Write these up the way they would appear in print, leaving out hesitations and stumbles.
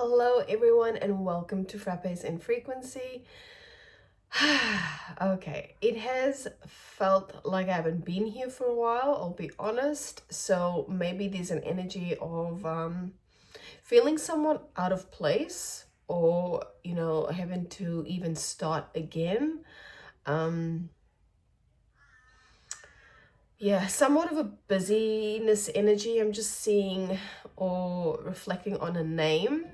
Hello everyone and welcome to Frappes in Frequency. Okay, it has felt like I haven't been here for a while, I'll be honest. So maybe there's an energy of feeling somewhat out of place, or having to even start again. Um yeah, somewhat of a busyness energy. I'm just seeing or reflecting on a name.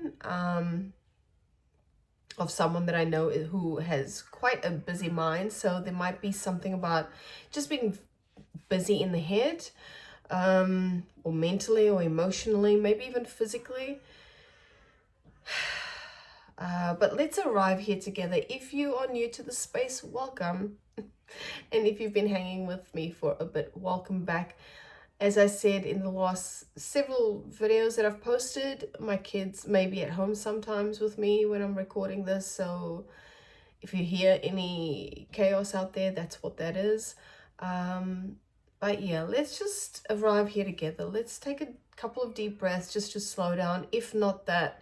Of someone that I know who has quite a busy mind. So there might be something about just being busy in the head, or mentally or emotionally, maybe even physically. But let's arrive here together. If you are new to the space, welcome. And if you've been hanging with me for a bit, welcome back. As I said in the last several videos that I've posted, my kids may be at home sometimes with me when I'm recording this, so if you hear any chaos out there, that's what that is. But yeah, let's just arrive here together. Let's take a couple of deep breaths just to slow down. If not that,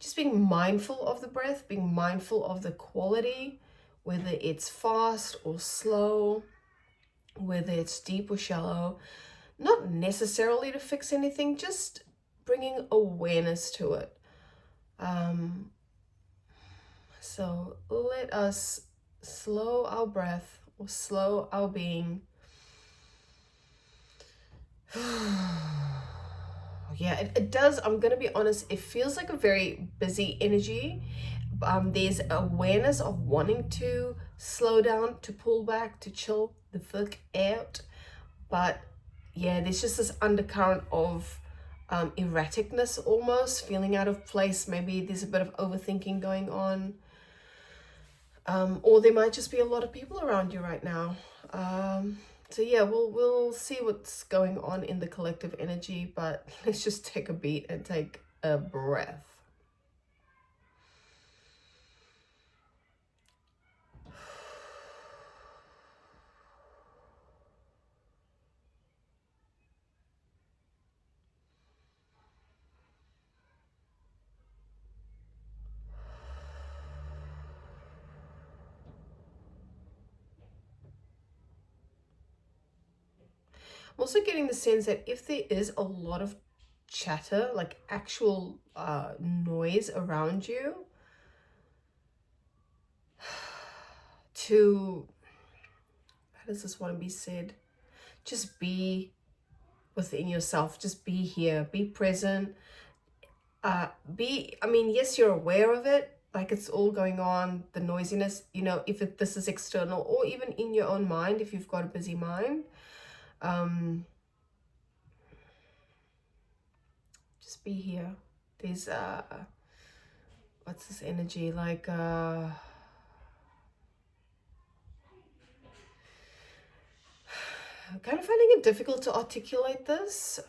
just being mindful of the breath, being mindful of the quality, whether it's fast or slow, whether it's deep or shallow. Not necessarily to fix anything, just bringing awareness to it. So let us slow our breath or slow our being. Yeah, it does. I'm gonna be honest, it feels like a very busy energy. There's awareness of wanting to slow down, to pull back, to chill the fuck out. But yeah, there's just this undercurrent of erraticness, almost feeling out of place. Maybe there's a bit of overthinking going on. Or there might just be a lot of people around you right now. So yeah, we'll see what's going on in the collective energy, but let's just take a beat and take a breath. I'm also getting the sense that if there is a lot of chatter, like actual noise around you, to, how does this want to be said? Just be within yourself, just be here, be present. I mean, yes, you're aware of it, like it's all going on, the noisiness, if this is external or even in your own mind, if you've got a busy mind. Just be here. There's what's this energy like? I'm kind of finding it difficult to articulate this.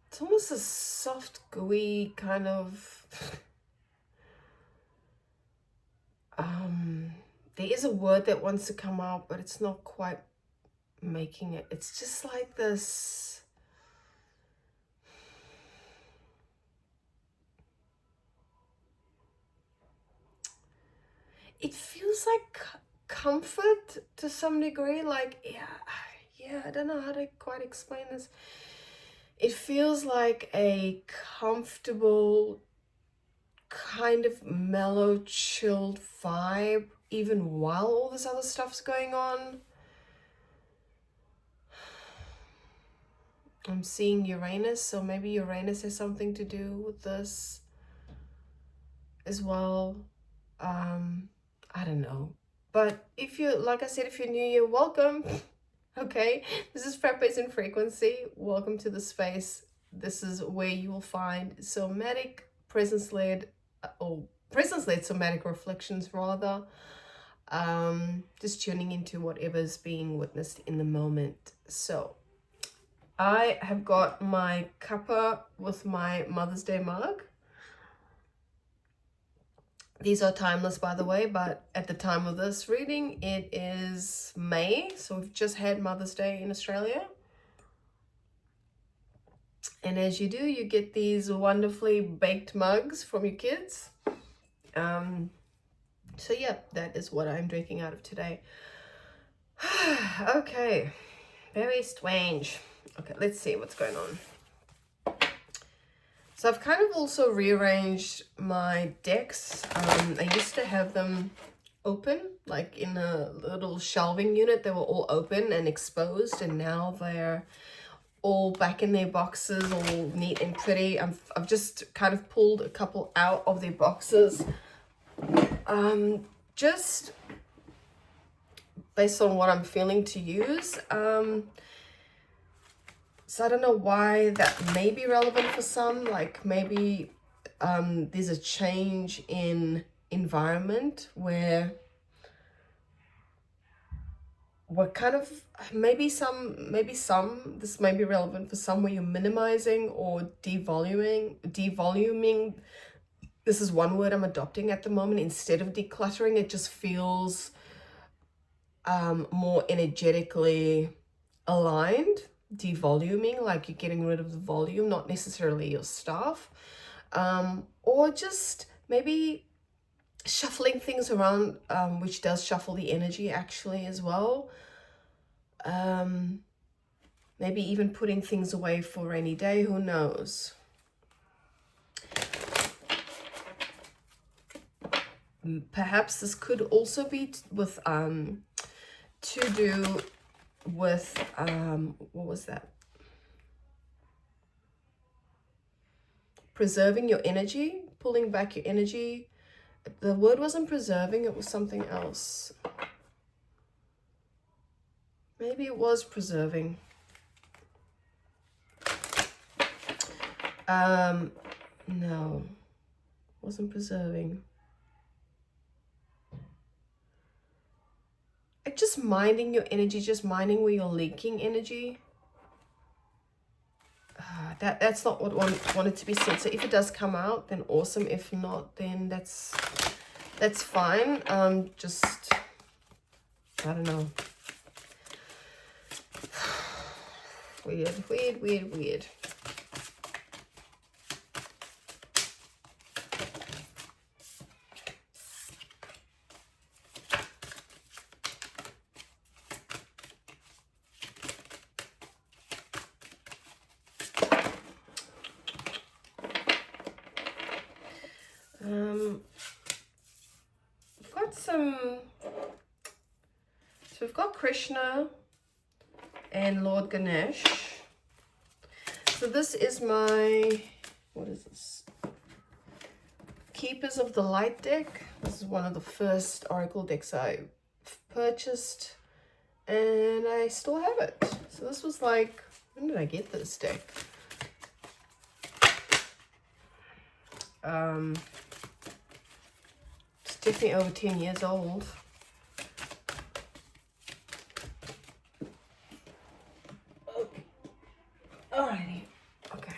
It's almost a soft, gooey kind of. There is a word that wants to come out, but it's not quite making it. It's just like this. It feels like comfort to some degree. Like, yeah, I don't know how to quite explain this. It feels like a comfortable, kind of mellow, chilled vibe, even while all this other stuff's going on. I'm seeing Uranus, so maybe Uranus has something to do with this as well. I don't know. But if you, like I said, if you're new, you're welcome. Okay, this is Frappes in Frequency. Welcome to the space. This is where you will find somatic, presence-led, or presence-led somatic reflections rather. Just tuning into whatever's being witnessed in the moment. So I have got my cuppa with my Mother's Day mug. These are timeless, by the way, but at the time of this reading, it is May. So we've just had Mother's Day in Australia. And as you do, you get these wonderfully baked mugs from your kids. So yeah, that is what I'm drinking out of today. Okay, very strange. Okay, let's see what's going on. So I've kind of also rearranged my decks. I used to have them open, like in a little shelving unit. They were all open and exposed, and now they're all back in their boxes, all neat and pretty. I've just kind of pulled a couple out of their boxes, just based on what I'm feeling to use. So I don't know why that may be relevant for some, like maybe there's a change in environment where we're kind of, maybe this may be relevant for some where you're minimizing or devoluming. This is one word I'm adopting at the moment. Instead of decluttering, it just feels more energetically aligned. Devoluming, like you're getting rid of the volume, not necessarily your stuff, or just maybe shuffling things around, which does shuffle the energy actually as well. Maybe even putting things away for a rainy day, who knows. Perhaps this could also be with to do with what was that, preserving your energy, pulling back your energy. The word wasn't preserving, it was something else. Maybe it was preserving. No, wasn't preserving. Like just minding your energy, just minding where you're leaking energy. That's not what wanted to be said. So if it does come out, then awesome. If not, then that's fine. Just, I don't know. Weird. We've got some, so we've got Krishna and Lord Ganesh. So this is my, what is this? Keepers of the Light deck. This is one of the first Oracle decks I purchased, and I still have it. So this was like, when did I get this deck? It's definitely over 10 years old. Okay. Alrighty. Okay.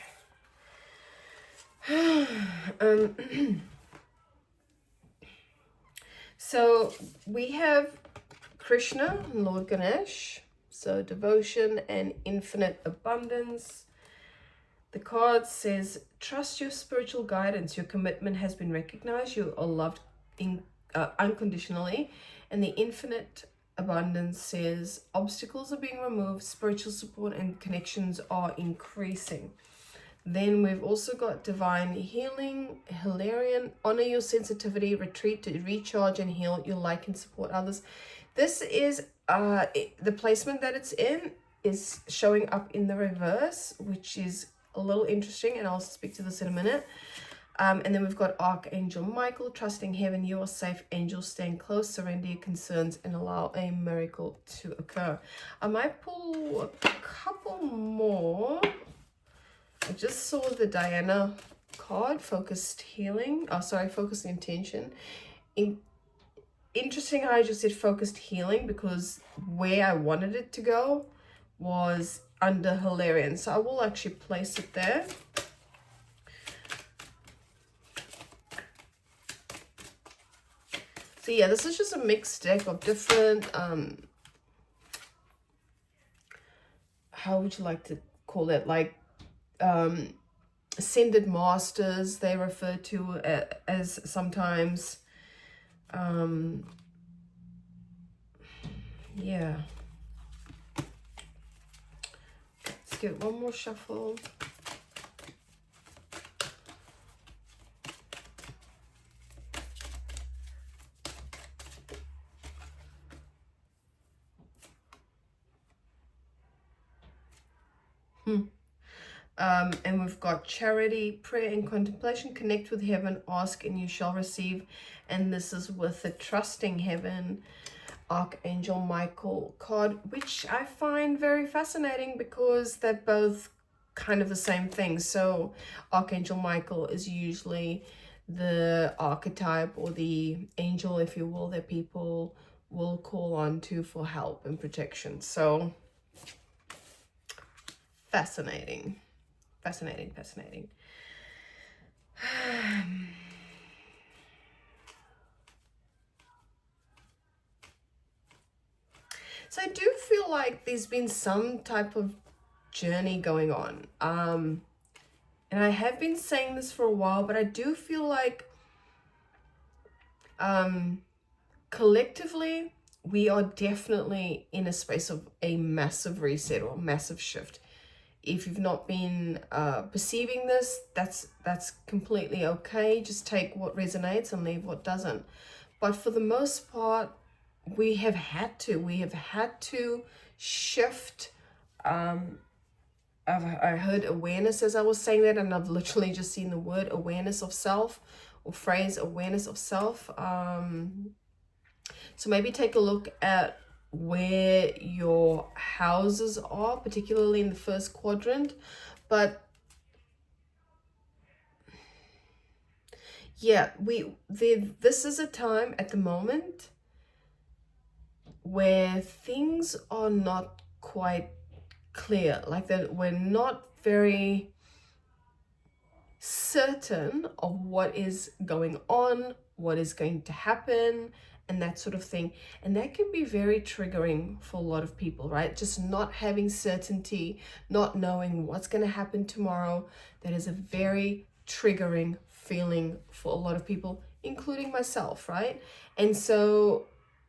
So we have Krishna and Lord Ganesh. So devotion and infinite abundance. The card says, trust your spiritual guidance. Your commitment has been recognized. You are loved unconditionally. And the infinite abundance says, obstacles are being removed. Spiritual support and connections are increasing. Then we've also got divine healing, Hilarion, honor your sensitivity, retreat to recharge and heal your light and support others. This is the placement that it's in is showing up in the reverse, which is a little interesting, and I'll speak to this in a minute. And then we've got Archangel Michael, trusting heaven, you are safe, angels stand close, surrender your concerns and allow a miracle to occur. I might pull a couple more. I just saw the Diana card, focused healing. Oh, sorry, focused intention. Interesting how I just did focused healing, because where I wanted it to go was under Hilarion. So I will actually place it there. So yeah, this is just a mixed deck of different, how would you like to call it? Like ascended masters, they refer to as sometimes. Yeah. Let's get one more shuffle. And we've got charity, prayer, and contemplation. Connect with heaven, ask, and you shall receive. And this is with the trusting heaven, Archangel Michael card, which I find very fascinating because they're both kind of the same thing. So Archangel Michael is usually the archetype or the angel, if you will, that people will call on to for help and protection. So fascinating. Fascinating. So I do feel like there's been some type of journey going on. And I have been saying this for a while, but I do feel like collectively we are definitely in a space of a massive reset or massive shift. If you've not been perceiving this, that's completely okay. Just take what resonates and leave what doesn't. But for the most part, we have had to shift. I heard awareness as I was saying that, and I've literally just seen the word awareness of self, or phrase awareness of self. So maybe take a look at where your houses are, particularly in the first quadrant. But yeah, this is a time at the moment where things are not quite clear, like that we're not very certain of what is going on, what is going to happen, and that sort of thing. And that can be very triggering for a lot of people, right? Just not having certainty, not knowing what's going to happen tomorrow. That is a very triggering feeling for a lot of people, including myself, right? And so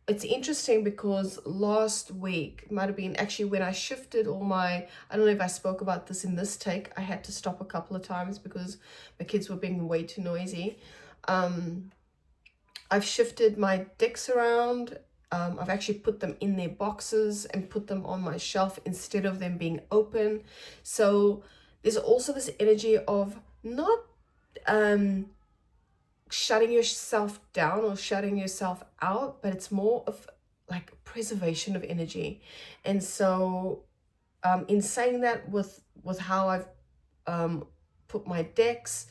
it's interesting because last week might have been actually when I shifted all my, I don't know if I spoke about this in this take, I had to stop a couple of times because my kids were being way too noisy. I've shifted my decks around. I've actually put them in their boxes and put them on my shelf instead of them being open. So there's also this energy of not shutting yourself down or shutting yourself out, but it's more of like preservation of energy. And so in saying that, with how I've put my decks,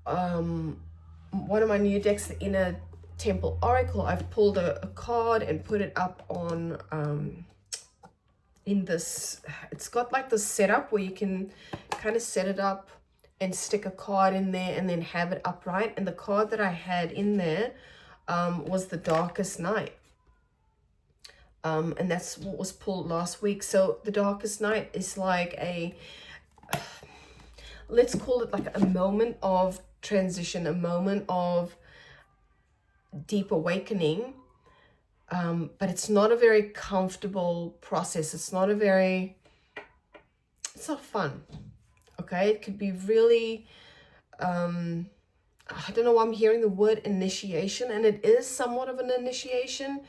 one of my new decks, the Inner Temple Oracle, I've pulled a card and put it up on in this, it's got like this setup where you can kind of set it up and stick a card in there and then have it upright. And the card that I had in there was the Darkest Night. And that's what was pulled last week. So the Darkest Night is like a, let's call it like a moment of transition, a moment of deep awakening. But it's not a very comfortable process. It's not fun. Okay, it could be really, I don't know why I'm hearing the word initiation, and it is somewhat of an initiation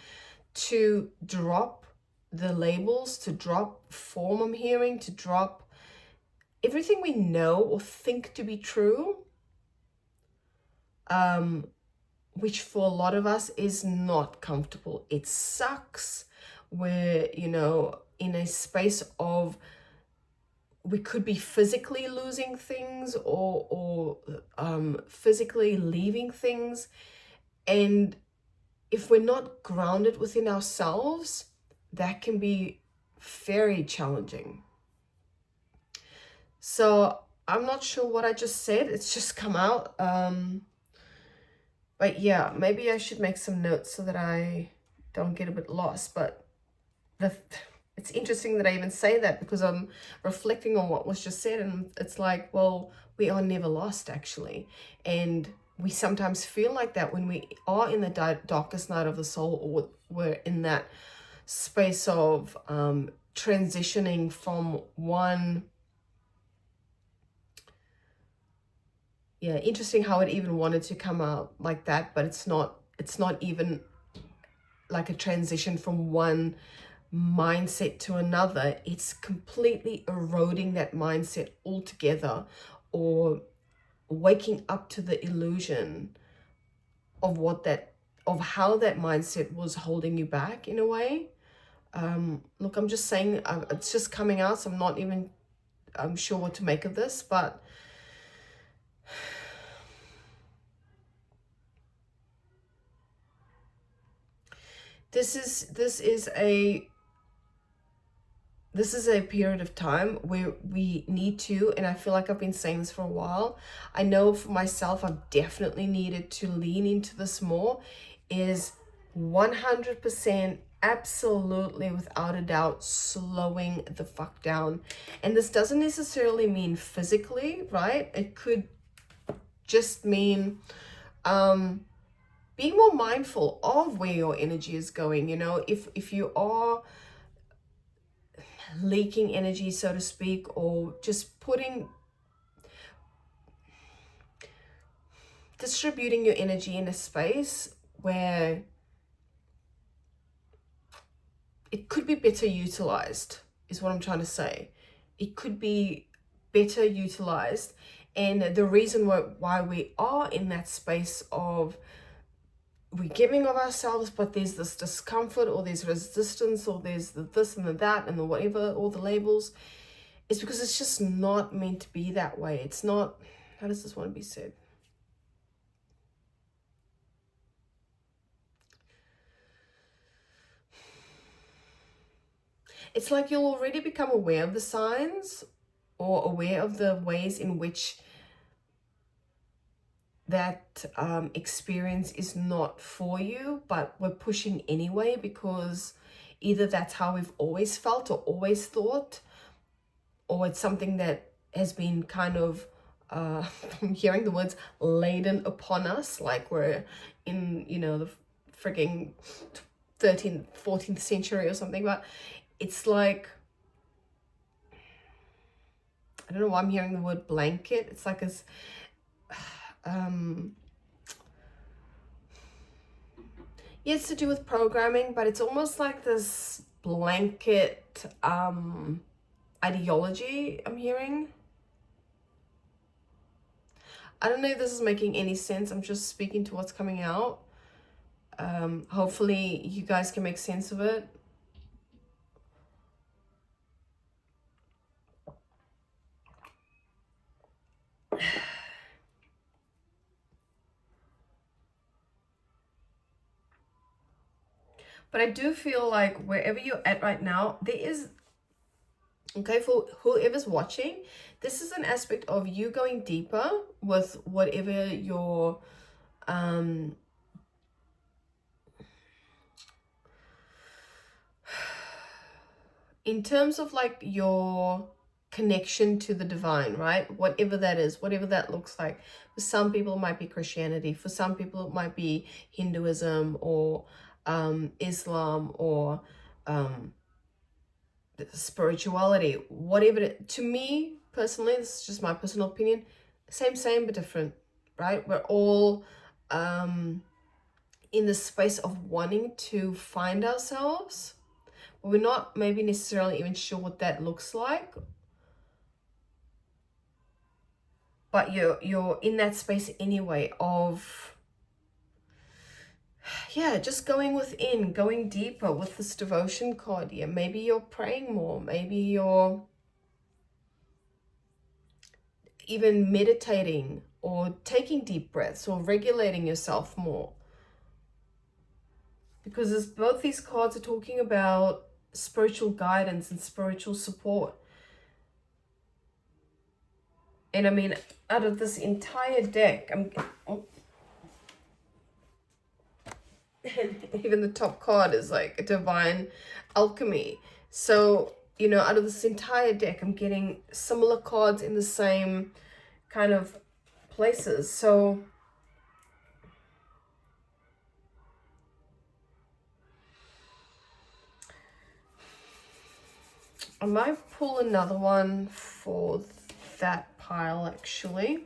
to drop the labels, to drop form, I'm hearing, to drop everything we know or think to be true, which for a lot of us is not comfortable. It sucks. We're, in a space of, we could be physically losing things or physically leaving things. And if we're not grounded within ourselves, that can be very challenging. So I'm not sure what I just said. It's just come out. But yeah, maybe I should make some notes so that I don't get a bit lost. But it's interesting that I even say that, because I'm reflecting on what was just said, and it's like, well, we are never lost, actually. And we sometimes feel like that when we are in the darkest night of the soul, or we're in that space of transitioning from one. Yeah, interesting how it even wanted to come out like that, but it's not even like a transition from one mindset to another. It's completely eroding that mindset altogether, or waking up to the illusion of how that mindset was holding you back in a way. Look, I'm just saying, it's just coming out, so I'm sure what to make of this, but this is a period of time where we need to, and I feel like I've been saying this for a while. I know for myself, I've definitely needed to lean into this more, is 100%, absolutely, without a doubt, slowing the fuck down. And this doesn't necessarily mean physically, right? It could just mean being more mindful of where your energy is going. You know, if you are leaking energy, so to speak, or just distributing your energy in a space where it could be better utilized, is what I'm trying to say. It could be better utilized. And the reason why we are in that space of we're giving of ourselves, but there's this discomfort, or there's resistance, or there's the this and the that and the whatever, all the labels, is because it's just not meant to be that way. It's not, how does this want to be said? It's like you'll already become aware of the signs, or aware of the ways in which that experience is not for you, but we're pushing anyway, because either that's how we've always felt or always thought, or it's something that has been kind of I'm hearing the words laden upon us, like we're in, you know, the frigging 13th 14th century or something. But it's like, I don't know why I'm hearing the word blanket. It's like this yeah, it's to do with programming, but it's almost like this blanket ideology I'm hearing. I don't know if this is making any sense. I'm just speaking to what's coming out. Hopefully you guys can make sense of it. But I do feel like wherever you're at right now, there is, okay, for whoever's watching, this is an aspect of you going deeper with whatever your in terms of like your connection to the divine, right? Whatever that is, whatever that looks like. For some people it might be Christianity, for some people it might be Hinduism, or Islam, or spirituality, whatever to me personally, this is just my personal opinion, same but different, right? We're all in the space of wanting to find ourselves, but we're not maybe necessarily even sure what that looks like. But you're in that space anyway of, yeah, just going within, going deeper with this devotion card here. Maybe you're praying more, maybe you're even meditating, or taking deep breaths, or regulating yourself more. Because as both these cards are talking about spiritual guidance and spiritual support. And I mean, out of this entire deck, even the top card is like a divine alchemy. So, you know, out of this entire deck, I'm getting similar cards in the same kind of places. So I might pull another one for that pile, actually.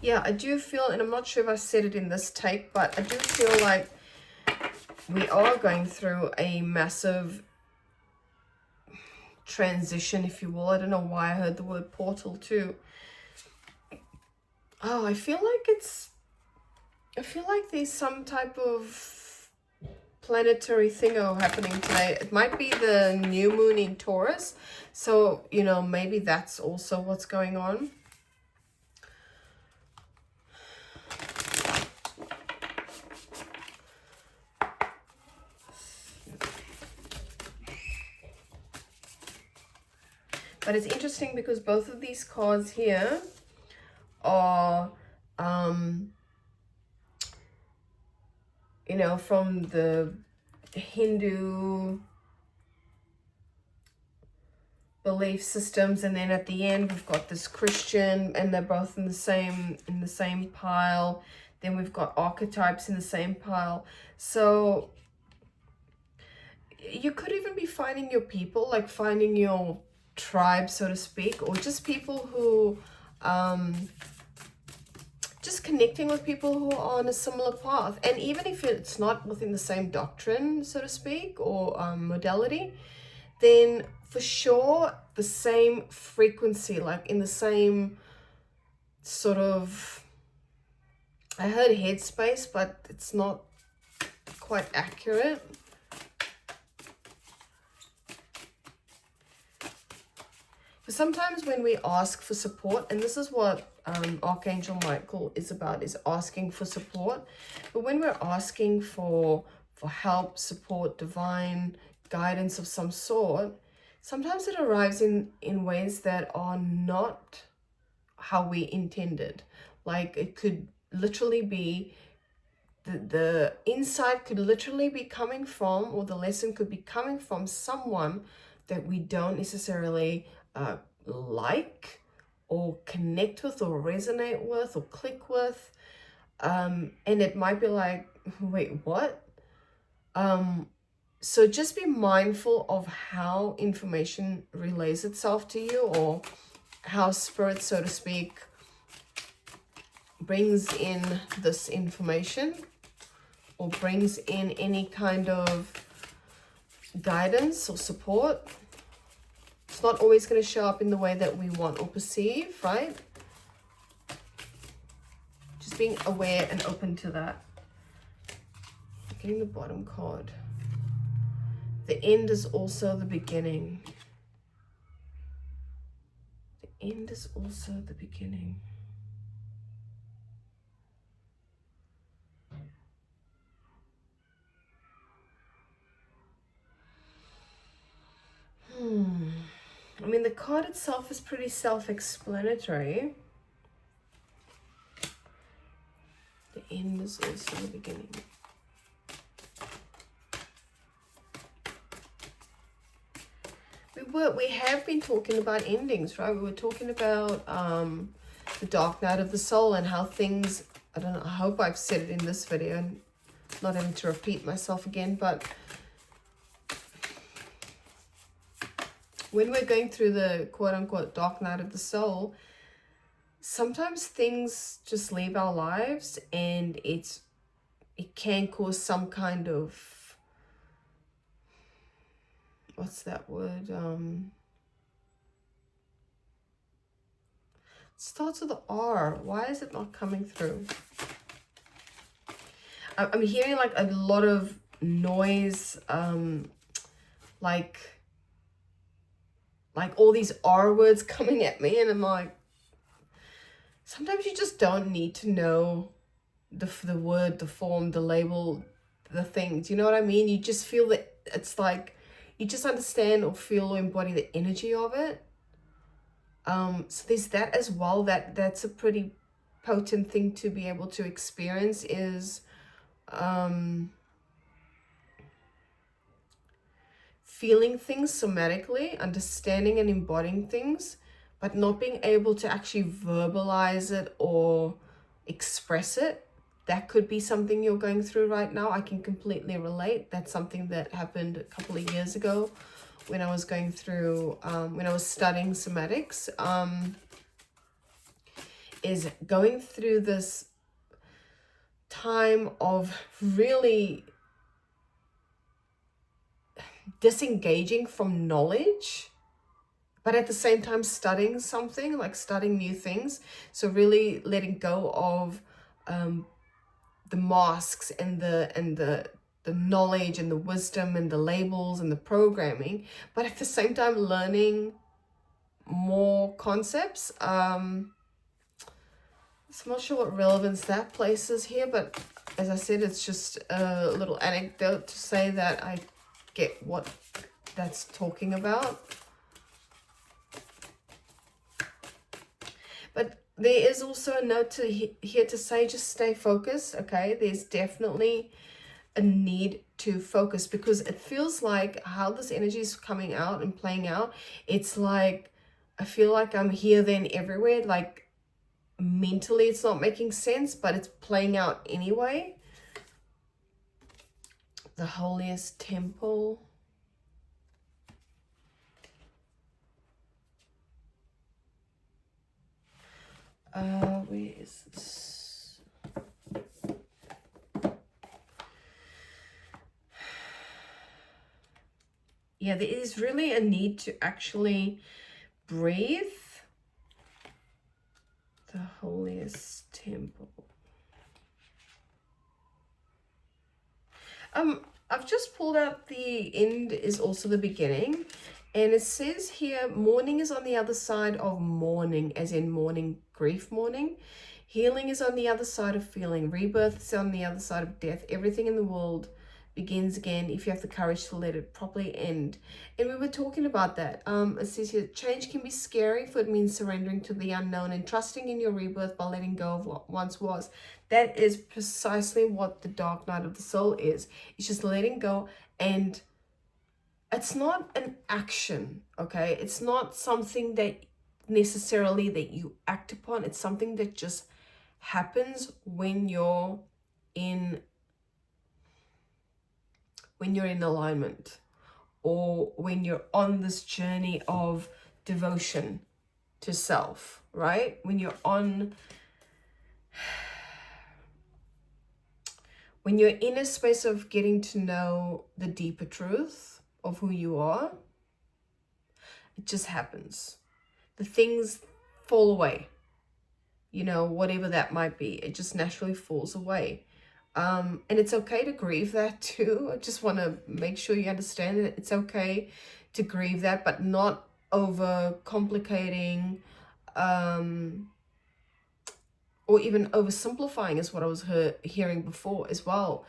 Yeah, I do feel, and I'm not sure if I said it in this take, but I do feel like we are going through a massive transition, if you will. I don't know why I heard the word portal too. Oh, I feel like there's some type of planetary thingo happening today. It might be the new moon in Taurus. So, you know, maybe that's also what's going on. But it's interesting because both of these cards here are, you know, from the Hindu belief systems, and then at the end we've got this Christian, and they're both in the same pile. Then we've got archetypes in the same pile. So you could even be finding your people, like finding your tribe, so to speak, or just people who just connecting with people who are on a similar path. And even if it's not within the same doctrine, so to speak, or modality, then for sure the same frequency, like in the same sort of, I heard headspace, but it's not quite accurate. But sometimes when we ask for support, and this is what Archangel Michael is about, is asking for support. But when we're asking for help, support, divine guidance of some sort, sometimes it arrives in ways that are not how we intended. Like it could literally be, the insight could literally be coming from, or the lesson could be coming from someone that we don't necessarily like or connect with or resonate with or click with. And it might be like, wait, what? So just be mindful of how information relays itself to you, or how spirit, so to speak, brings in this information, or brings in any kind of guidance or support. It's not always going to show up in the way that we want or perceive, right? Just being aware and open to that. Getting the bottom card. The end is also the beginning. The end is also the beginning. I mean, the card itself is pretty self-explanatory. The end is also the beginning. We have been talking about endings, right? We were talking about the dark night of the soul, and how things, I don't know, I hope I've said it in this video and not having to repeat myself again, but when we're going through the quote-unquote dark night of the soul, sometimes things just leave our lives, and it can cause some kind of, what's that word? Starts with the R. Why is it not coming through? I'm hearing like a lot of noise, like all these R words coming at me, and I'm like, sometimes you just don't need to know the word, the form, the label, the things. You know what I mean? You just feel that it's like, you just understand or feel or embody the energy of it. So there's that as well. That's a pretty potent thing to be able to experience is feeling things somatically, understanding and embodying things, but not being able to actually verbalize it or express it. That could be something you're going through right now. I can completely relate. That's something that happened a couple of years ago when I was going through, when I was studying somatics, is going through this time of really disengaging from knowledge, but at the same time studying something, like studying new things. So really letting go of the masks and the knowledge and the wisdom and the labels and the programming, but at the same time learning more concepts. So I'm not sure what relevance that places here, but as I said, it's just a little anecdote to say that I get what that's talking about. But there is also a note here to say, just stay focused, okay? There's definitely a need to focus, because it feels like how this energy is coming out and playing out, it's like, I feel like I'm here, then everywhere, like mentally it's not making sense, but it's playing out anyway. The holiest temple. Where is this? Yeah, there is really a need to actually breathe. The holiest temple. I've just pulled out the end is also the beginning, and it says here, mourning is on the other side of mourning, as in mourning, grief mourning. Healing is on the other side of feeling. Rebirth is on the other side of death. Everything in the world begins again if you have the courage to let it properly end. And we were talking about that. It says here, change can be scary, for it means surrendering to the unknown and trusting in your rebirth by letting go of what once was. That is precisely what the dark night of the soul is. It's just letting go, and it's not an action, okay? It's not something that necessarily that you act upon. It's something that just happens when you're in alignment, or when you're on this journey of devotion to self, right? When you're in a space of getting to know the deeper truth of who you are, it just happens. The things fall away, you know, whatever that might be, it just naturally falls away. And it's okay to grieve that too. I just want to make sure you understand that it's okay to grieve that, but not over complicating, or even oversimplifying is what I was hearing before as well.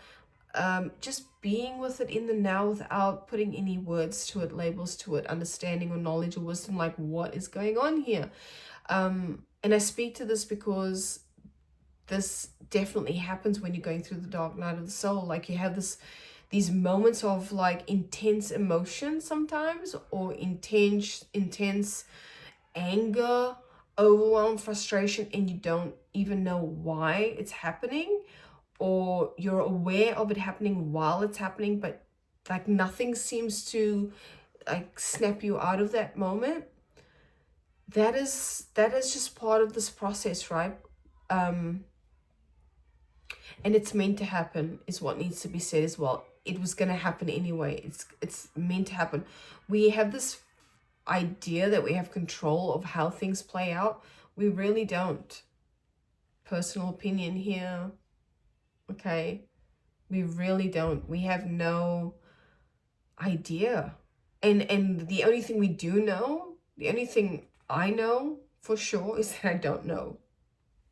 Just being with it in the now without putting any words to it, labels to it, understanding or knowledge or wisdom, like what is going on here. And I speak to this because this definitely happens when you're going through the dark night of the soul. Like you have these moments of like intense emotion sometimes, or intense anger, overwhelm, frustration, and you don't even know why it's happening, or you're aware of it happening while it's happening, but like nothing seems to like snap you out of that moment. That is just part of this process, right? And it's meant to happen, is what needs to be said as well. It was going to happen anyway. It's meant to happen. We have this idea that we have control of how things play out. We really don't. Personal opinion here. Okay. We really don't. We have no idea. And the only thing we do know, the only thing I know for sure is that I don't know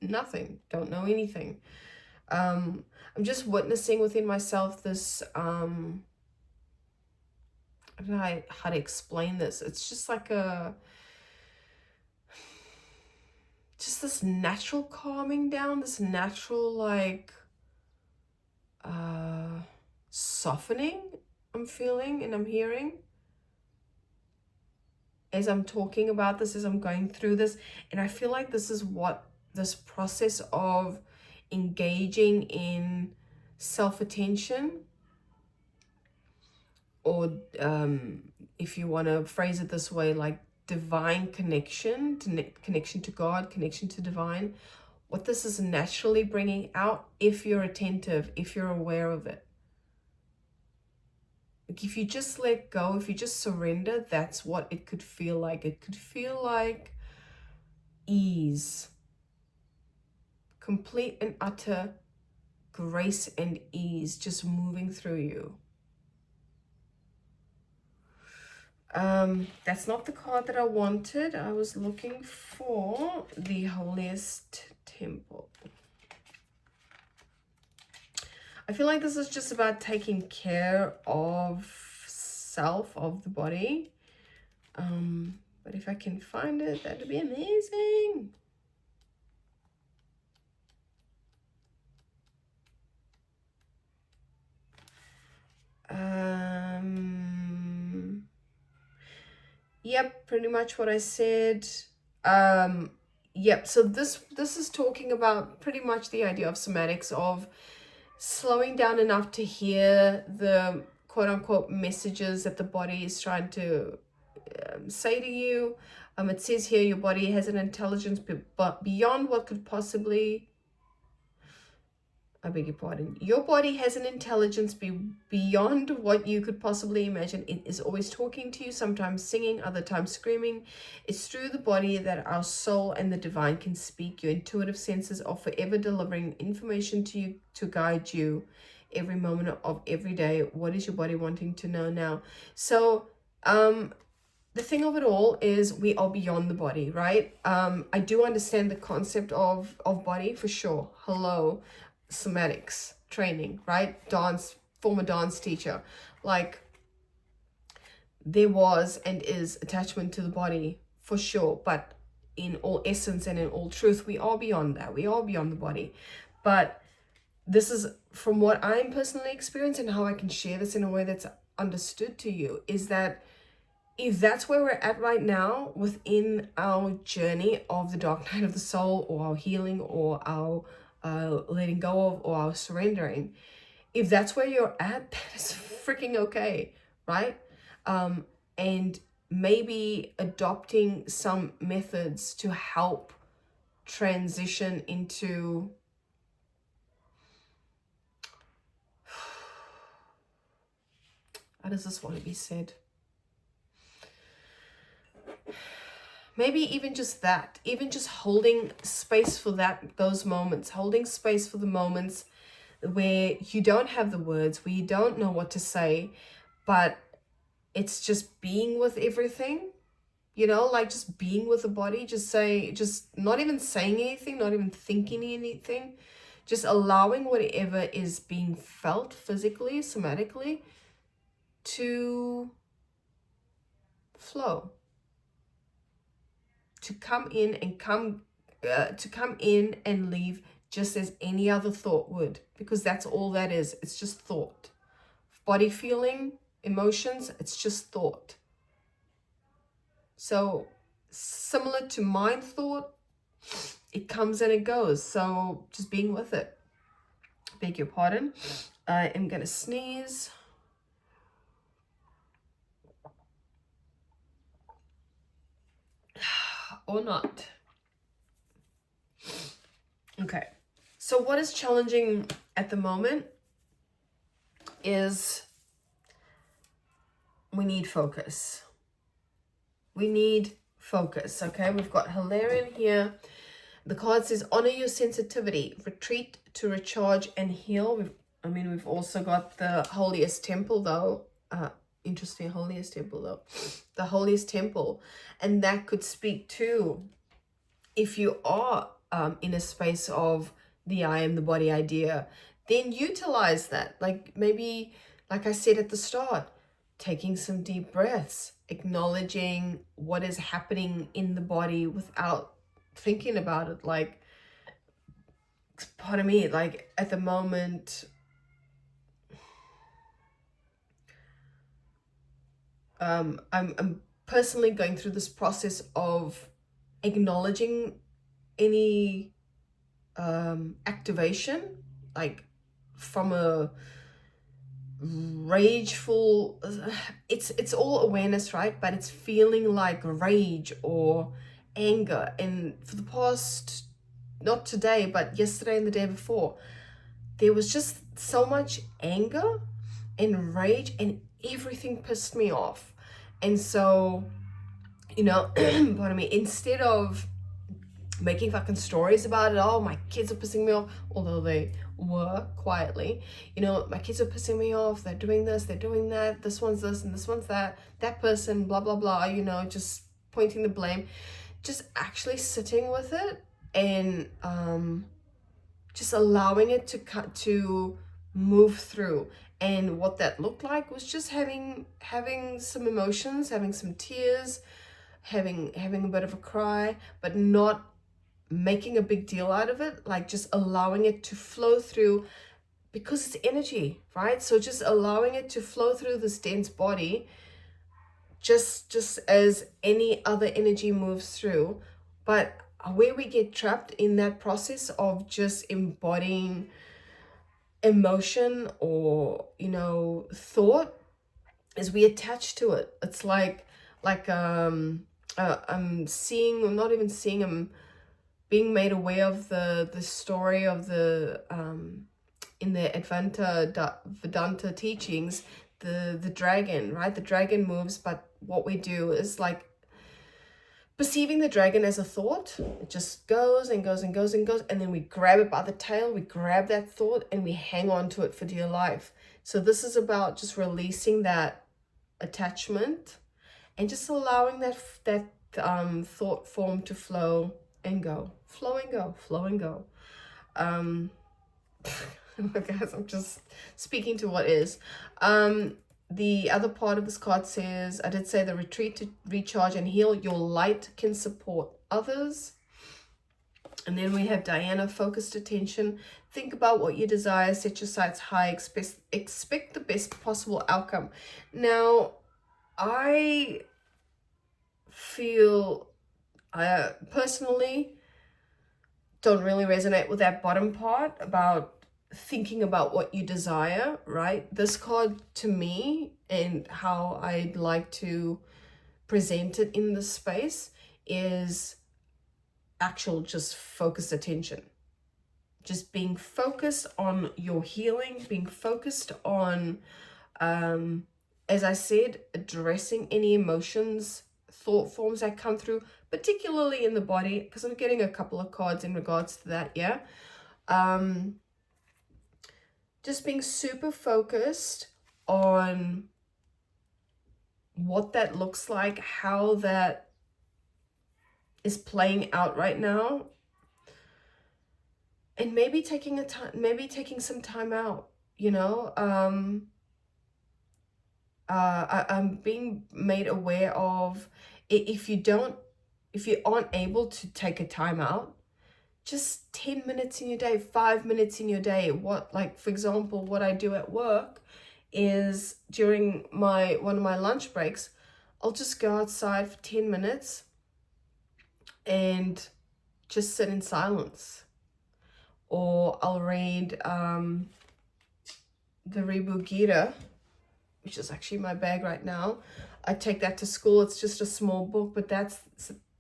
nothing. Don't know anything. I'm just witnessing within myself this, I don't know how to explain this. It's just like just this natural calming down, this natural like softening I'm feeling and I'm hearing as I'm talking about this, as I'm going through this. And I feel like this is what this process of engaging in self-attention, or if you want to phrase it this way, like divine connection, connection to God, connection to divine, what this is naturally bringing out if you're attentive, if you're aware of it. Like if you just let go, if you just surrender, that's what it could feel like. It could feel like ease, complete and utter grace and ease just moving through you. That's not the card that I wanted. I was looking for the holiest temple. I feel like this is just about taking care of self, of the body. But if I can find it, that'd be amazing. Yep, pretty much what I said. Yep, so this is talking about pretty much the idea of somatics, of slowing down enough to hear the quote-unquote messages that the body is trying to say to you. It says here your body has an intelligence but beyond what could possibly, I beg your pardon, your body has an intelligence beyond what you could possibly imagine. It is always talking to you, sometimes singing, other times screaming. It's through the body that our soul and the divine can speak. Your intuitive senses are forever delivering information to you to guide you every moment of every day. What is your body wanting to know now? So the thing of it all is we are beyond the body, right? I do understand the concept of body for sure. Hello, somatics training, right? Dance, former dance teacher. Like, there was and is attachment to the body for sure, but in all essence and in all truth, we are beyond that. We are beyond the body. But this is from what I'm personally experiencing, and how I can share this in a way that's understood to you, is that if that's where we're at right now within our journey of the dark night of the soul, or our healing, or our letting go of, or our surrendering, if that's where you're at, that is freaking okay, right? And maybe adopting some methods to help transition into how does this want to be said? Maybe even just that, even just holding space for those moments, holding space for the moments where you don't have the words, where you don't know what to say, but it's just being with everything, like just being with the body, just not even saying anything, not even thinking anything, just allowing whatever is being felt physically, somatically, to flow, to come in and leave just as any other thought would, because that's all that is. It's just thought. Body feeling, emotions, it's just thought. So similar to mind thought, it comes and it goes. So just being with it. Beg your pardon. I am going to sneeze. Or not. Okay. So what is challenging at the moment is we need focus. We need focus, okay? We've got Hilarion here. The card says, honor your sensitivity, retreat to recharge and heal. We've also got the holiest temple, though. Interesting, holiest temple, though. The holiest temple. And that could speak to, if you are in a space of the I am the body idea, then utilize that. Like maybe, like I said at the start, taking some deep breaths, acknowledging what is happening in the body without thinking about it, like, pardon me, like at the moment, I'm personally going through this process of acknowledging any activation, like from a rageful, it's all awareness, right? But it's feeling like rage or anger. And for the past, not today, but yesterday and the day before, there was just so much anger and rage, and everything pissed me off. And so, pardon me, instead of making fucking stories about it, oh, my kids are pissing me off, although they were quietly, my kids are pissing me off, they're doing this, they're doing that, this one's this and this one's that person, blah blah blah, just pointing the blame, just actually sitting with it and just allowing it to move through. And what that looked like was just having some emotions, having some tears, having a bit of a cry, but not making a big deal out of it, like just allowing it to flow through, because it's energy, right? So just allowing it to flow through this dense body, just as any other energy moves through. But where we get trapped in that process of just embodying emotion or thought is we attach to it. It's like I'm seeing, or not even seeing, I'm being made aware of the story of the in the Vedanta teachings, the dragon, right? The dragon moves, but what we do is like perceiving the dragon as a thought. It just goes and goes and goes and goes, and then we grab it by the tail, we grab that thought and we hang on to it for dear life. So this is about just releasing that attachment and just allowing that thought form to flow and go, flow and go, flow and go. Guys, I'm just speaking to what is. The other part of this card says, I did say the retreat to recharge and heal. Your light can support others. And then we have Diana, focused attention. Think about what you desire, set your sights high, expect the best possible outcome. Now, I feel I personally don't really resonate with that bottom part about thinking about what you desire, right? This card to me, and how I'd like to present it in this space, is actual just focused attention. Just being focused on your healing, being focused on, as I said, addressing any emotions, thought forms that come through, particularly in the body, because I'm getting a couple of cards in regards to that, yeah? Just being super focused on what that looks like, how that is playing out right now, and maybe taking some time out, I'm being made aware of, if you aren't able to take a time out, just 10 minutes in your day, 5 minutes in your day. Like for example, what I do at work is during one of my lunch breaks, I'll just go outside for 10 minutes and just sit in silence. Or I'll read the Reboot Gita, which is actually in my bag right now. I take that to school. It's just a small book, but that's,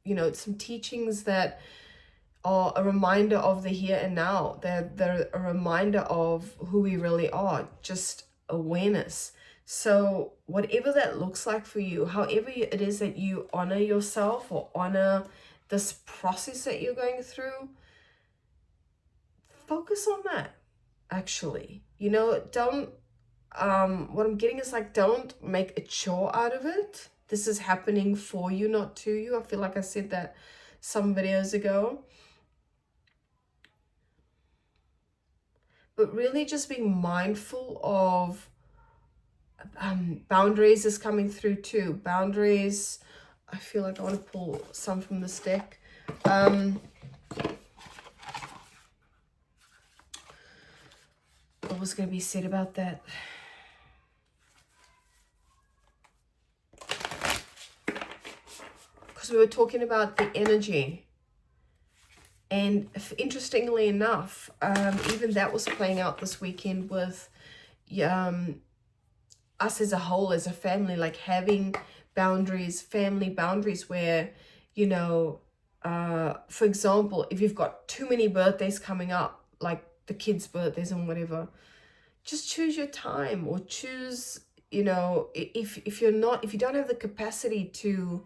it's some teachings that are a reminder of the here and now. They're a reminder of who we really are, just awareness. So whatever that looks like for you, however it is that you honor yourself or honor this process that you're going through, focus on that, actually. Don't, what I'm getting is like, don't make a chore out of it. This is happening for you, not to you. I feel like I said that some videos ago. But really just being mindful of boundaries is coming through too. Boundaries, I feel like I want to pull some from this deck. What was going to be said about that? Because we were talking about the energy. And interestingly enough, even that was playing out this weekend with us as a whole, as a family, like having boundaries, family boundaries where, you know, for example, if you've got too many birthdays coming up, like the kids' birthdays and whatever, just choose your time, or choose, you know, if you don't have the capacity to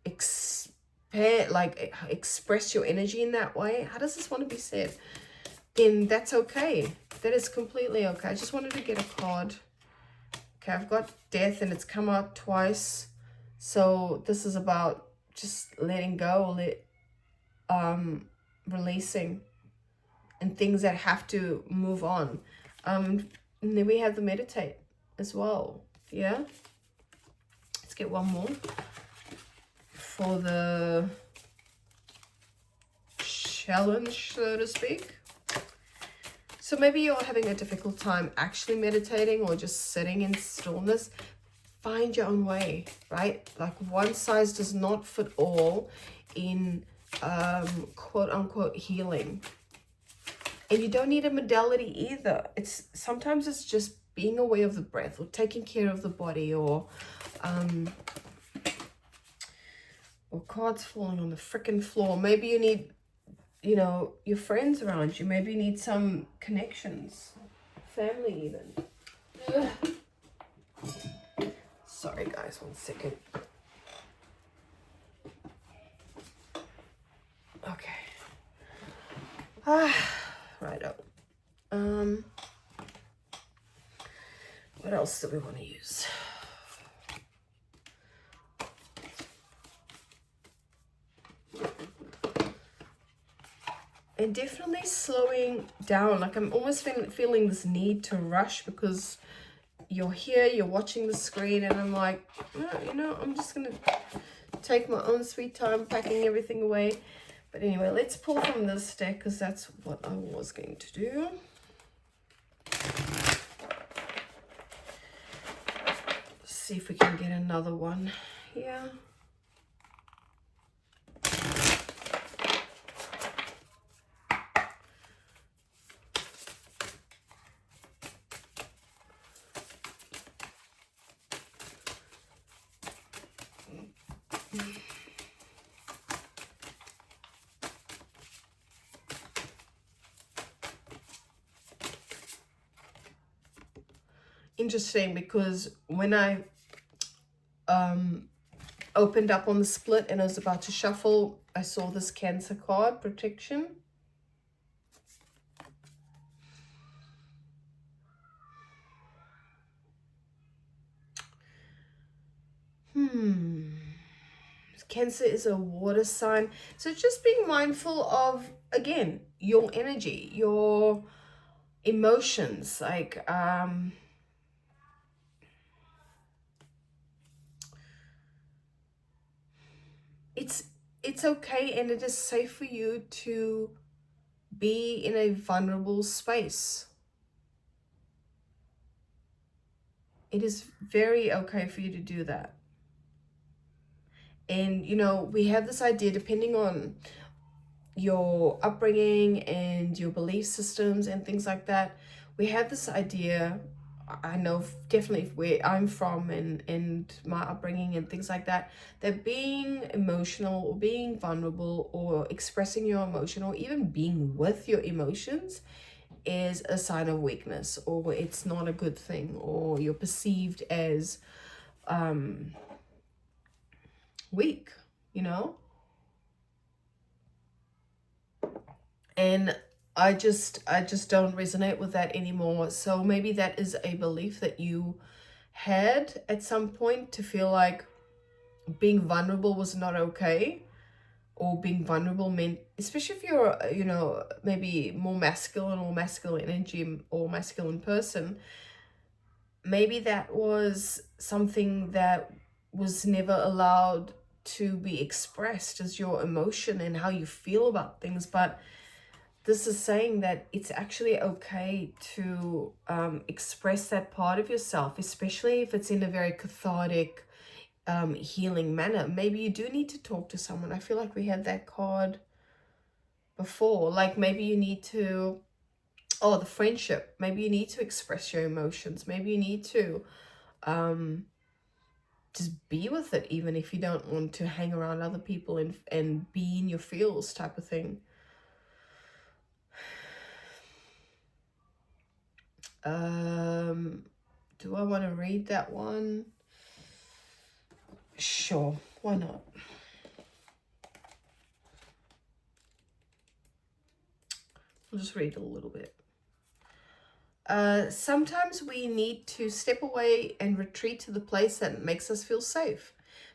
expand, like express your energy in that way. How does this want to be said? Then that's okay. That is completely okay. I just wanted to get a card. Okay, I've got death and it's come out twice. So this is about just letting go, releasing, and things that have to move on. And then we have the meditate as well. Yeah. Let's get one more for the challenge, so to speak. So maybe you're having a difficult time actually meditating or just sitting in stillness. Find your own way, right? Like one size does not fit all in quote unquote healing. And you don't need a modality either. Sometimes it's just being aware of the breath, or taking care of the body, or cards falling on the freaking floor. Maybe you need, you know, your friends around you. Maybe you need some connections, family even. Ugh. Sorry guys, 1 second. Okay. Righto. What else do we want to use? And definitely slowing down. Like I'm almost feeling this need to rush, because you're here, you're watching the screen, and I'm like, no, you know, I'm just gonna take my own sweet time packing everything away. But anyway, let's pull from this deck, because that's what I was going to do. See if we can get another one here. Interesting, because when I opened up on the split and I was about to shuffle, I saw this Cancer card, protection. Cancer is a water sign, so just being mindful of, again, your energy, your emotions, like it's okay, and it is safe for you to be in a vulnerable space. It is very okay for you to do that. And you know, we have this idea, depending on your upbringing and your belief systems and things like that, we have this idea, I know definitely where I'm from and my upbringing and things like that, that being emotional or being vulnerable or expressing your emotion or even being with your emotions is a sign of weakness, or it's not a good thing, or you're perceived as weak, you know? And I just don't resonate with that anymore. So maybe that is a belief that you had at some point, to feel like being vulnerable was not okay, or being vulnerable meant, especially if you're, you know, maybe more masculine or masculine energy or masculine person, maybe that was something that was never allowed to be expressed as your emotion and how you feel about things. But this is saying that it's actually okay to express that part of yourself, especially if it's in a very cathartic, healing manner. Maybe you do need to talk to someone. I feel like we had that card before. Like maybe you need to, oh, the friendship. Maybe you need to express your emotions. Maybe you need to just be with it, even if you don't want to hang around other people and be in your feels type of thing. Do I want to read that one? Sure, why not? I'll just read a little bit. Sometimes we need to step away and retreat to the place that makes us feel safe,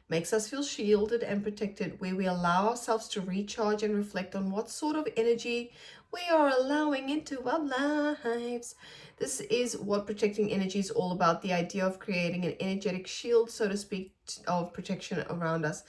makes us feel shielded and protected, where we allow ourselves to recharge and reflect on what sort of energy we are allowing into our lives. This is what protecting energy is all about, the idea of creating an energetic shield, so to speak, of protection around us.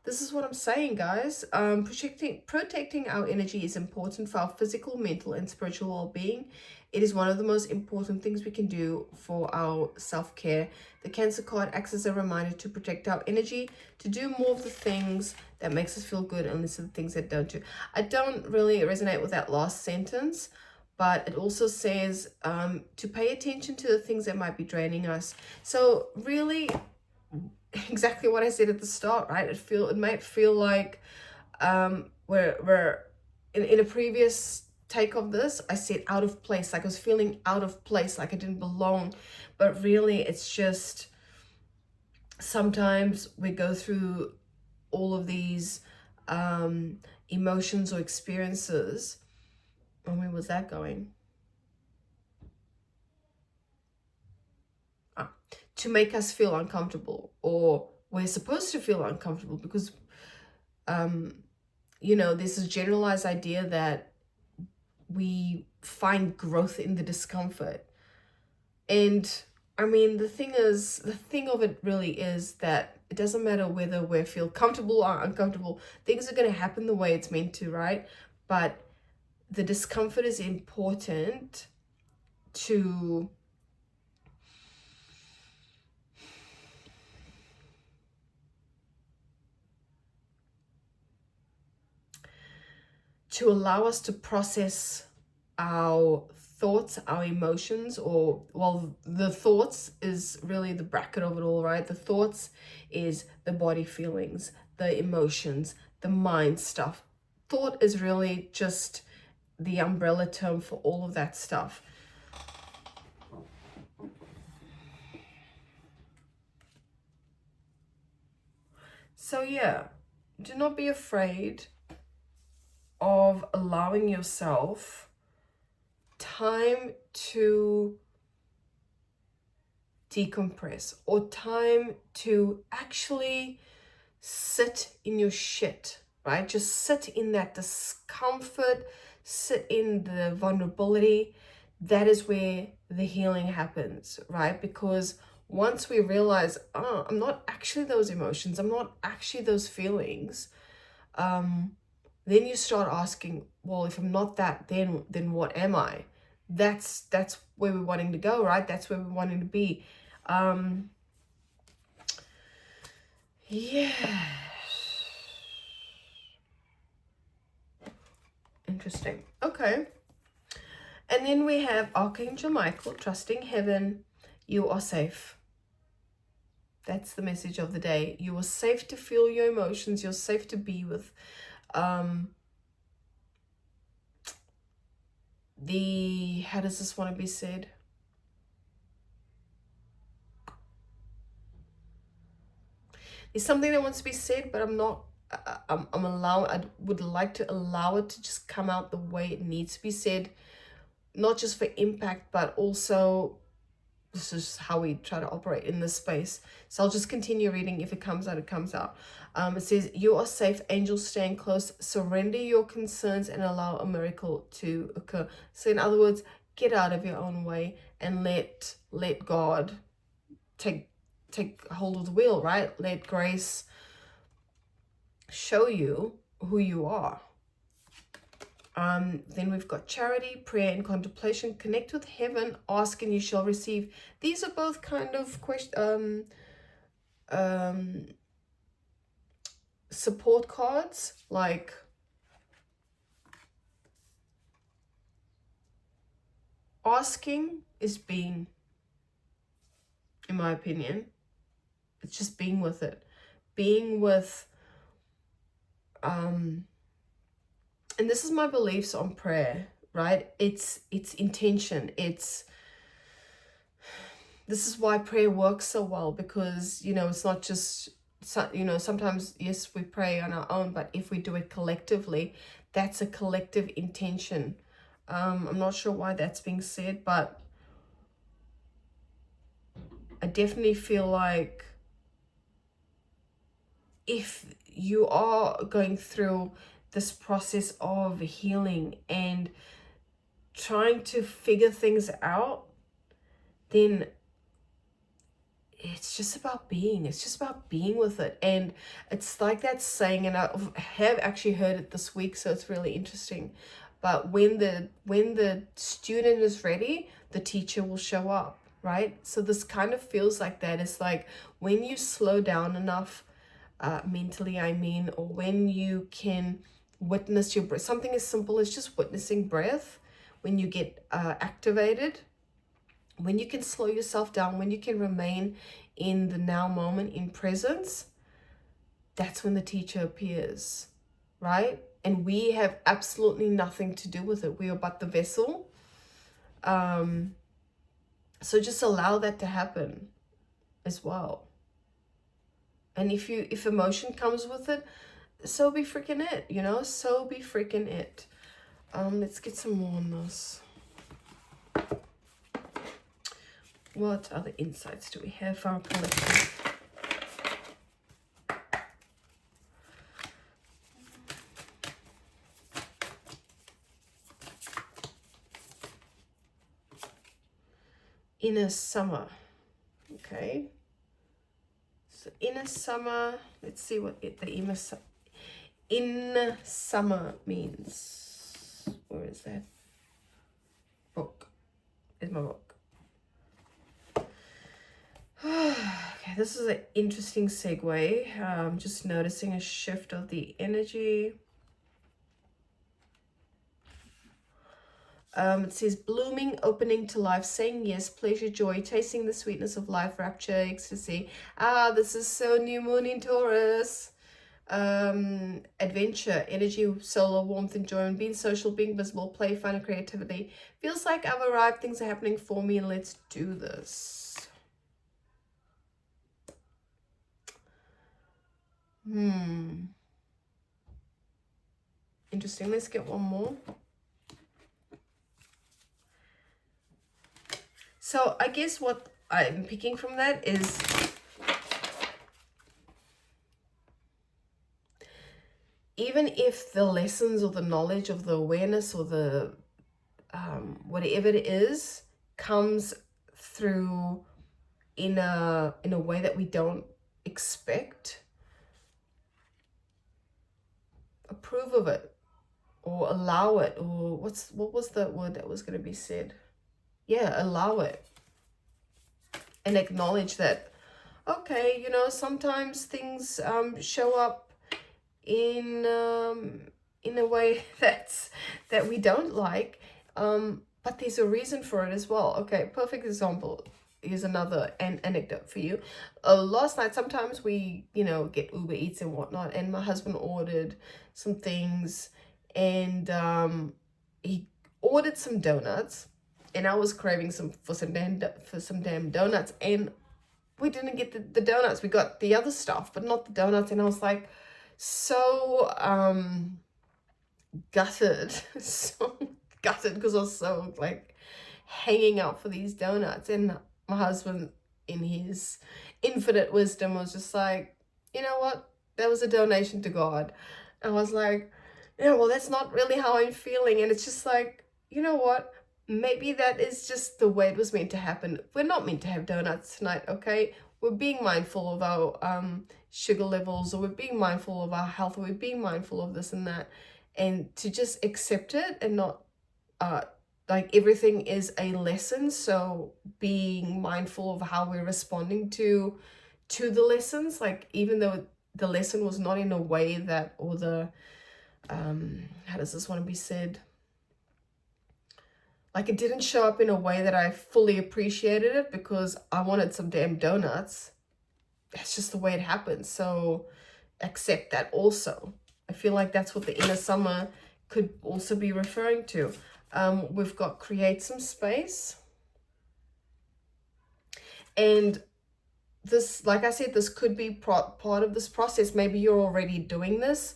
This is what I'm saying, guys. Protecting our energy is important for our physical, mental, and spiritual well-being. It is one of the most important things we can do for our self-care. The Cancer card acts as a reminder to protect our energy, to do more of the things that makes us feel good and less of the things that don't do. I don't really resonate with that last sentence, but it also says to pay attention to the things that might be draining us. So really, exactly what I said at the start, right? It might feel like we're in a previous take of this, I said out of place, like I was feeling out of place, like I didn't belong. But really it's just sometimes we go through all of these emotions or experiences. And where was that going? To make us feel uncomfortable, or we're supposed to feel uncomfortable because you know, there's this generalized idea that we find growth in the discomfort. And I mean, the thing of it really is that it doesn't matter whether we feel comfortable or uncomfortable, things are going to happen the way it's meant to, right? But the discomfort is important to allow us to process our thoughts, our emotions, or, well, the thoughts is really the bracket of it all, right? The thoughts is the body feelings, the emotions, the mind stuff. Thought is really just the umbrella term for all of that stuff. So yeah, do not be afraid of allowing yourself time to decompress, or time to actually sit in your shit, right? Just sit in that discomfort, sit in the vulnerability. That is where the healing happens, right? Because once we realize, oh, I'm not actually those emotions, I'm not actually those feelings, then you start asking, well, if I'm not that, then what am I? That's where we're wanting to go, right? That's where we're wanting to be. Yeah. Interesting. Okay. And then we have Archangel Michael, trusting heaven, you are safe. That's the message of the day. You are safe to feel your emotions. You're safe to be with how does this want to be said? There's something that wants to be said, but I'm not, I would like to allow it to just come out the way it needs to be said, not just for impact, but also this is how we try to operate in this space. So I'll just continue reading. If it comes out, it comes out. It says, you are safe, angels staying close. Surrender your concerns and allow a miracle to occur. So in other words, get out of your own way and let God take hold of the wheel, right? Let grace show you who you are. Then we've got charity, prayer, and contemplation. Connect with heaven, ask and you shall receive. These are both kind of support cards. Like, asking is being, in my opinion, it's just being with it. Being with, and this is my beliefs on prayer, right? It's intention. This is why prayer works so well, because, it's not just, sometimes, yes, we pray on our own, but if we do it collectively, that's a collective intention. I'm not sure why that's being said, but I definitely feel like if you are going through this process of healing and trying to figure things out, then it's just about being. It's just about being with it. And it's like that saying, and I have actually heard it this week, so it's really interesting. But when the student is ready, the teacher will show up, right? So this kind of feels like that. It's like when you slow down enough, mentally, I mean, or when you can witness your breath, something as simple as just witnessing breath, when you get activated, when you can slow yourself down, when you can remain in the now moment, in presence, that's when the teacher appears, right? And we have absolutely nothing to do with it. We are but the vessel. So just allow that to happen as well. And if emotion comes with it, so be freaking it, so be freaking it. Let's get some more on this. What other insights do we have for our collective? Inner summer. Okay. So inner summer, let's see what the inner summer means. Where is that book? Is my book. Okay, this is an interesting segue. Just noticing a shift of the energy. It says blooming, opening to life, saying yes, pleasure, joy, tasting the sweetness of life, rapture, ecstasy. This is so new moon in Taurus. Adventure, energy, solar, warmth, enjoyment, being social, being visible, play, fun, and creativity. Feels like I've arrived, things are happening for me, and let's do this. Interesting. Let's get one more. So I guess what I'm picking from that is even if the lessons or the knowledge of the awareness or the whatever it is comes through in a way that we don't expect, approve of it or allow it, or what was the word that was going to be said? Yeah, allow it and acknowledge that, okay, sometimes things show up in a way that we don't like, but there's a reason for it as well. Okay, perfect example. Here's another anecdote for you. Last night, sometimes we get Uber Eats and whatnot, and my husband ordered some things, and he ordered some donuts, and I was craving for some damn donuts, and we didn't get the donuts. We got the other stuff, but not the donuts. And I was like, so gutted, so gutted, because I was so like hanging out for these donuts. And my husband, in his infinite wisdom, was just like, you know what? That was a donation to God. And I was like, well, that's not really how I'm feeling. And it's just like, you know what? maybe that is just the way it was meant to happen. We're not meant to have donuts tonight, okay? We're being mindful of our sugar levels, or we're being mindful of our health, or we're being mindful of this and that, and to just accept it and not like everything is a lesson. So being mindful of how we're responding to the lessons, like even though the lesson was not in a way that, or the how does this want to be said, like it didn't show up in a way that I fully appreciated it because I wanted some damn donuts. That's just the way it happens. So accept that also. I feel like that's what the inner summer could also be referring to. We've got create some space. And this, like I said, this could be part of this process. Maybe you're already doing this.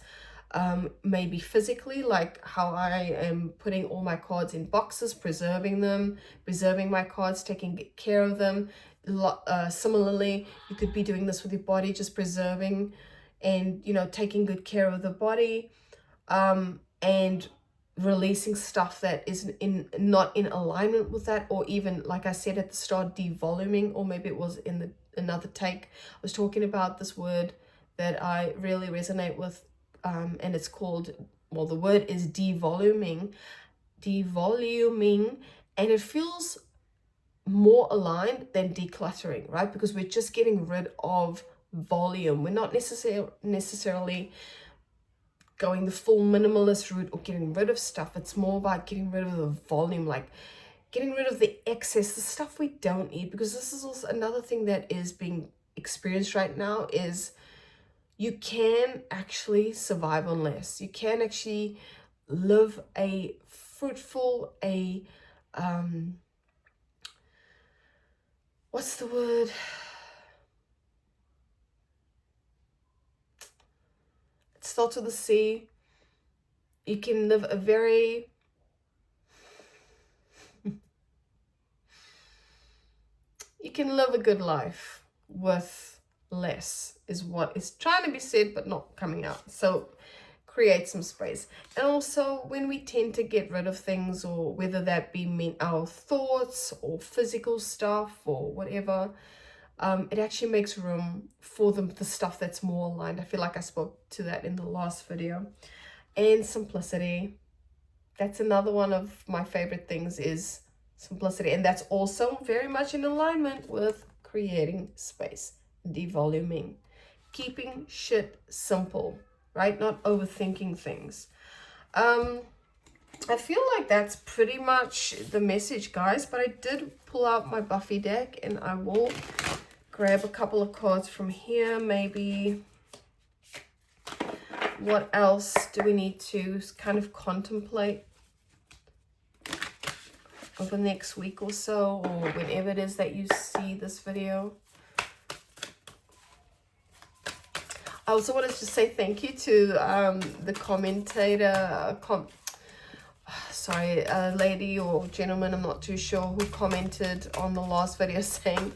Maybe physically, like how I am putting all my cards in boxes, preserving them, preserving my cards, taking care of them. Similarly, you could be doing this with your body, just preserving and, you know, taking good care of the body, and releasing stuff that is not in alignment with that, or even, like I said at the start, devoluming, or maybe it was in another take. I was talking about this word that I really resonate with, and it's called, well, the word is devoluming, and it feels more aligned than decluttering, right? Because we're just getting rid of volume. We're not necessarily going the full minimalist route or getting rid of stuff. It's more about getting rid of the volume, like getting rid of the excess, the stuff we don't need. Because this is also another thing that is being experienced right now, is you can actually survive on less. You can actually live a fruitful, what's the word? It starts with a C. You can live a very you can live a good life with less, is what is trying to be said but not coming out. So create some space. And also, when we tend to get rid of things, or whether that be our thoughts or physical stuff or whatever, it actually makes room for the stuff that's more aligned. I feel like I spoke to that in the last video. And simplicity. That's another one of my favorite things, is simplicity. And that's also very much in alignment with creating space, devoluming, keeping shit simple, right? Not overthinking things. I feel like that's pretty much the message, guys, but I did pull out my Bevvy deck, and I will grab a couple of cards from here. Maybe what else do we need to kind of contemplate over the next week or so, or whenever it is that you see this video? I also wanted to say thank you to the commentator, a lady or gentleman, I'm not too sure, who commented on the last video saying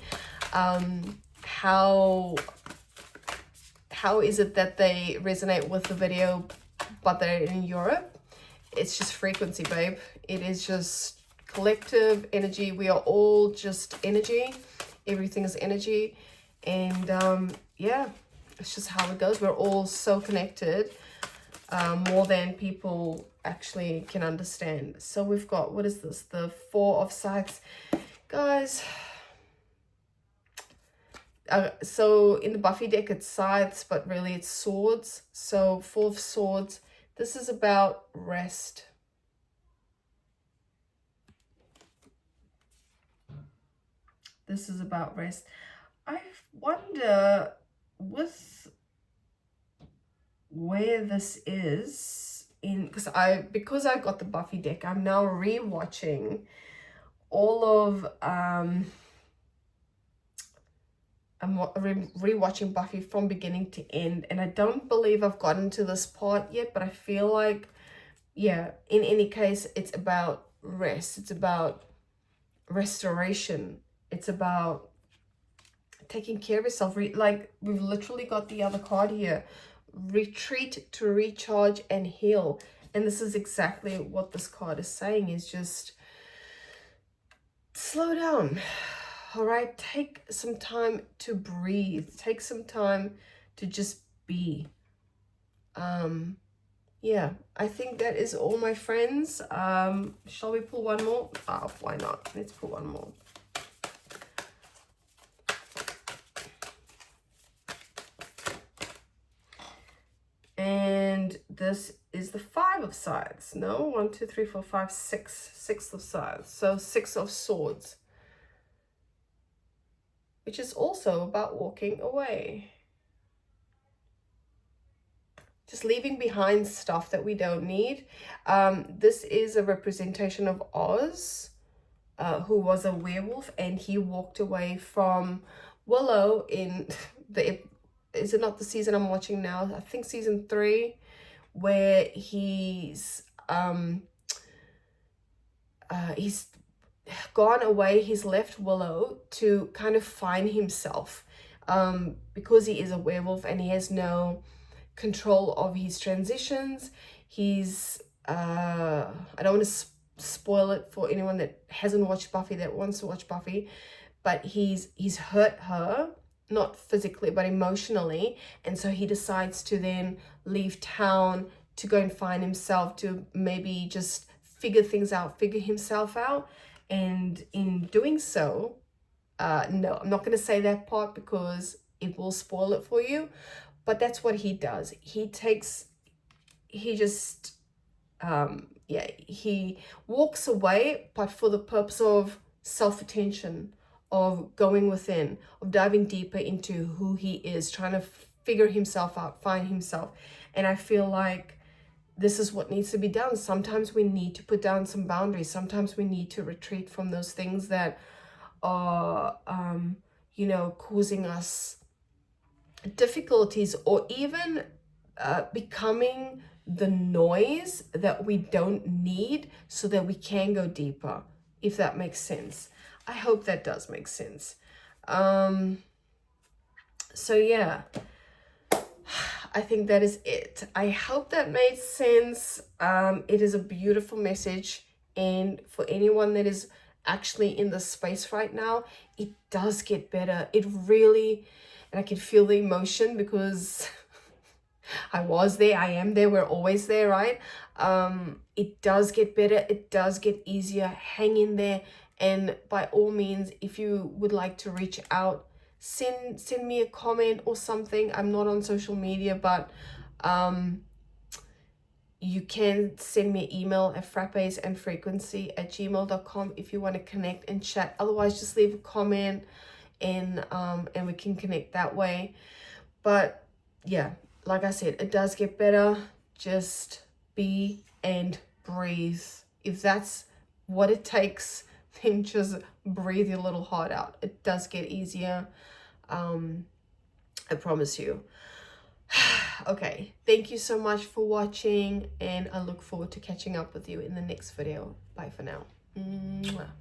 how is it that they resonate with the video but they're in Europe. It's just frequency, babe. It is just collective energy. We are all just energy. Everything is energy. And yeah, it's just how it goes. We're all so connected, more than people actually can understand. So we've got, what is this? The Four of Scythes. Guys, so in the Bevvy deck it's scythes, but really it's swords. So Four of Swords, this is about rest. This is about rest. I wonder with where this is in, because I got the Bevvy deck, I'm now rewatching all of I'm rewatching Bevvy from beginning to end, and I don't believe I've gotten to this part yet, but I feel like, yeah, in any case, it's about rest. It's about restoration. It's about taking care of yourself. Like, we've literally got the other card here. Retreat to recharge and heal. And this is exactly what this card is saying, is just slow down. All right, take some time to breathe. Take some time to just be. Yeah, I think that is all, my friends. Shall we pull one more? Why not? Let's pull one more. And this is the 5 of Swords. No, 1, 2, 3, 4, 5, 6. 6 of Swords. So 6 of Swords, which is also about walking away. Just leaving behind stuff that we don't need. This is a representation of Oz, who was a werewolf, and he walked away from Willow in the, is it not the season I'm watching now? I think season 3, where he's gone away. He's left Willow to kind of find himself, because he is a werewolf and he has no control of his transitions. He's I don't want to spoil it for anyone that hasn't watched Buffy, that wants to watch Buffy, but he's hurt her, not physically but emotionally, and so he decides to then leave town to go and find himself, to maybe just figure things out, figure himself out. And in doing so, no, I'm not going to say that part because it will spoil it for you, but that's what he does. He walks away, but for the purpose of self-attention, of going within, of diving deeper into who he is, trying to figure himself out, find himself. And I feel like this is what needs to be done. Sometimes we need to put down some boundaries. Sometimes we need to retreat from those things that are, causing us difficulties, or even becoming the noise that we don't need, so that we can go deeper, if that makes sense. I hope that does make sense. So yeah, I think that is it. I hope that made sense. It is a beautiful message, and for anyone that is actually in the space right now, it does get better. It really, and I can feel the emotion because I was there, I am there, we're always there, right? It does get better, it does get easier. Hang in there, and by all means, if you would like to reach out, send me a comment or something. I'm not on social media, but you can send me an email at frappesandfrequency@gmail.com if you want to connect and chat. Otherwise, just leave a comment, and we can connect that way. But yeah, like I said, it does get better. Just be and breathe. If that's what it takes, then just breathe your little heart out. It does get easier. I promise you. Okay, thank you so much for watching, and I look forward to catching up with you in the next video. Bye for now. Mwah.